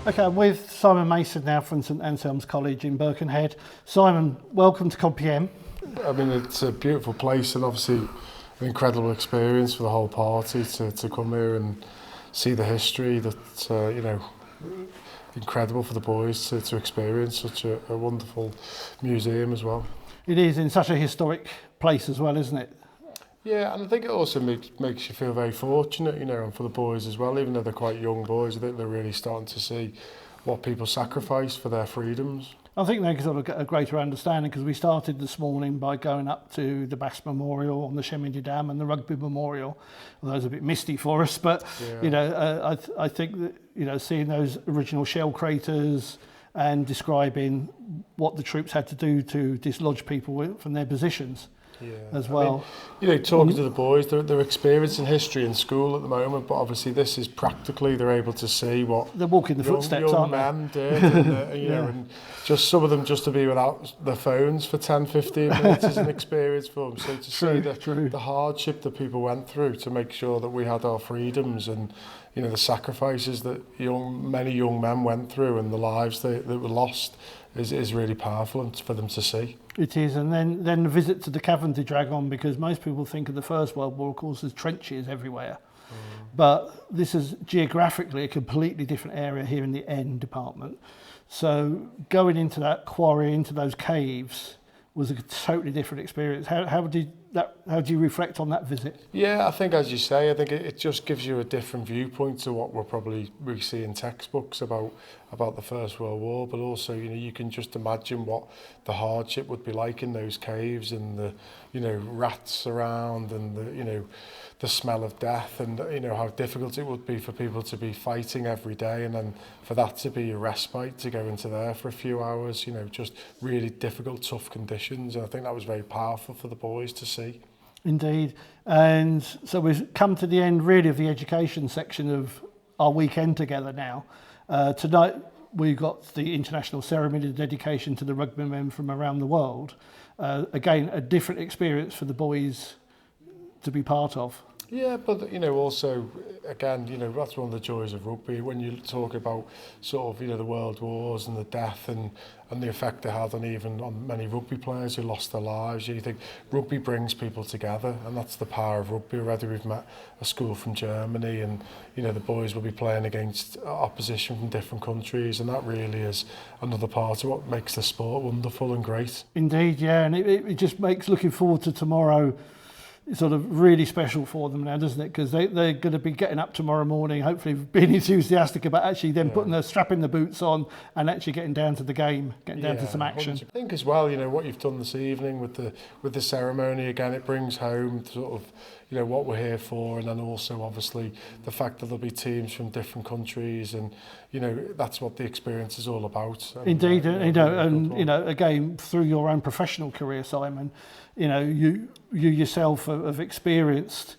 Okay, I'm with Simon Mason now from St Anselm's College in Birkenhead. Simon, welcome to COD-PM. I mean, it's a beautiful place and obviously an incredible experience for the whole party to come here and see the history that's, incredible for the boys to experience such a wonderful museum as well. It is in such a historic place as well, isn't it? Yeah, and I think it also makes you feel very fortunate, and for the boys as well, even though they're quite young boys, I think they're really starting to see what people sacrifice for their freedoms. I think they sort of get a greater understanding because we started this morning by going up to the Bass Memorial on the Shemidi Dam and the Rugby Memorial. Well, those are a bit misty for us, but Yeah. I think that seeing those original shell craters and describing what the troops had to do to dislodge people from their positions. Yeah. As well. I mean, talking to the boys, they're experiencing history in school at the moment, but obviously this is practically, they're able to see what they're walking the footsteps, young aren't men did, and, Yeah. and just some of them just to be without their phones for 10, 15 minutes is an experience for them. So to see the hardship that people went through to make sure that we had our freedoms and, the sacrifices that many young men went through and the lives that were lost is really powerful for them to see. It is, and then the visit to the cavern to drag on, because most people think of the First World War, of course, there's trenches everywhere. But this is geographically a completely different area here in the N department. So going into that quarry, into those caves, was a totally different experience. How do you reflect on that visit? Yeah, I think, as you say, I think it just gives you a different viewpoint to what we see in textbooks about the First World War, but also, you can just imagine what the hardship would be like in those caves and the, rats around and the smell of death and, how difficult it would be for people to be fighting every day and then for that to be a respite to go into there for a few hours, just really difficult, tough conditions. And I think that was very powerful for the boys to see. Indeed. And so we've come to the end really of the education section of our weekend together now. Tonight we've got the international ceremony of dedication to the rugby men from around the world. Again, a different experience for the boys to be part of. Yeah, but also again, that's one of the joys of rugby when you talk about sort of the world wars and the death and the effect they had on many rugby players who lost their lives. You think rugby brings people together, and that's the power of rugby. Already we've met a school from Germany, and the boys will be playing against opposition from different countries, and that really is another part of what makes the sport wonderful and great. Indeed, yeah, and it just makes looking forward to tomorrow sort of really special for them now, doesn't it? Because they're going to be getting up tomorrow morning, hopefully being enthusiastic about actually then strapping the boots on and actually getting down to the game, getting down to some action. 100%. I think as well, what you've done this evening with the ceremony, again, it brings home sort of what we're here for, and then also obviously the fact that there'll be teams from different countries, and that's what the experience is all about. Indeed, again, through your own professional career, Simon, you yourself have experienced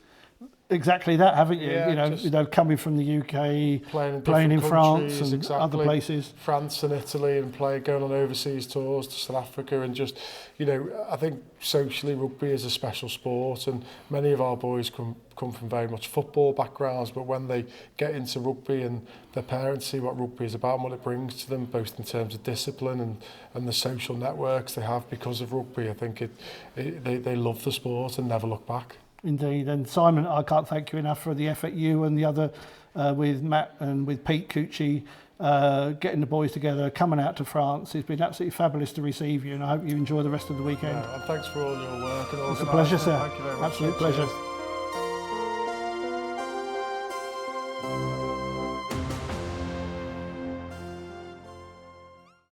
exactly that, haven't you? Yeah, coming from the UK, playing in France and other places. France and Italy, and going on overseas tours to South Africa, and just, I think socially rugby is a special sport, and many of our boys come from very much football backgrounds, but when they get into rugby and their parents see what rugby is about and what it brings to them, both in terms of discipline and the social networks they have because of rugby, I think they love the sport and never look back. Indeed, and Simon, I can't thank you enough for the effort you and the other with Matt and with Pete Cucci getting the boys together, coming out to France. It's been absolutely fabulous to receive you, and I hope you enjoy the rest of the weekend. And thanks for all your work and all. It's a pleasure, sir. Thank you very much. Absolute pleasure.